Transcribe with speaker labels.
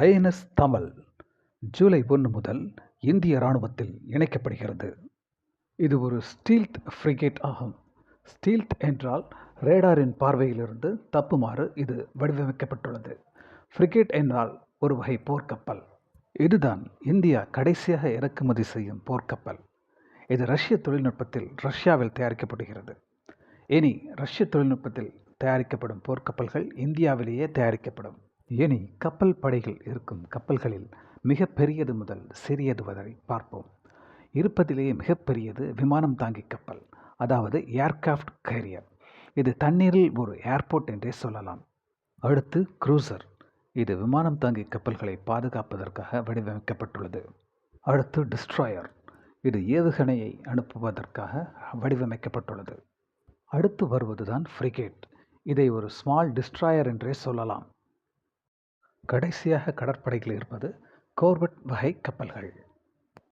Speaker 1: INS தமல் July 1 முதல் இந்திய இராணுவத்தில் இணைக்கப்படுகிறது. இது ஒரு ஸ்டீல்த் ஃப்ரிகேட் ஆகும். ஸ்டீல்த் என்றால் ரேடாரின் பார்வையிலிருந்து தப்புமாறு இது வடிவமைக்கப்பட்டுள்ளது. ஃப்ரிகேட் என்றால் ஒரு வகை போர்க்கப்பல். இதுதான் இந்தியா கடைசியாக இறக்குமதி செய்யும் போர்க்கப்பல். இது ரஷ்ய தொழில்நுட்பத்தில் ரஷ்யாவில் தயாரிக்கப்படுகிறது. இனி ரஷ்ய தொழில்நுட்பத்தில் தயாரிக்கப்படும் போர்க்கப்பல்கள் இந்தியாவிலேயே தயாரிக்கப்படும். இனி கப்பல் படைகள் இருக்கும் கப்பல்களில் மிக பெரியது முதல் சிறியது வரை பார்ப்போம். இருப்பதிலேயே மிகப்பெரியது விமானம் தாங்கி கப்பல், அதாவது ஏர்கிராஃப்ட் கேரியர். இது தண்ணீரில் ஒரு ஏர்போர்ட் என்றே சொல்லலாம். அடுத்து க்ரூசர். இது விமானம் தாங்கி கப்பல்களை பாதுகாப்பதற்காக வடிவமைக்கப்பட்டுள்ளது. அடுத்து டிஸ்ட்ராயர். இது ஏவுகணையை அனுப்புவதற்காக வடிவமைக்கப்பட்டுள்ளது. அடுத்து வருவதுதான் ஃப்ரிகேட். இதை ஒரு ஸ்மால் டிஸ்ட்ராயர் என்றே சொல்லலாம். கடைசியாக கடற்படையில் இருப்பது கோர்வெட் வகை கப்பல்கள்.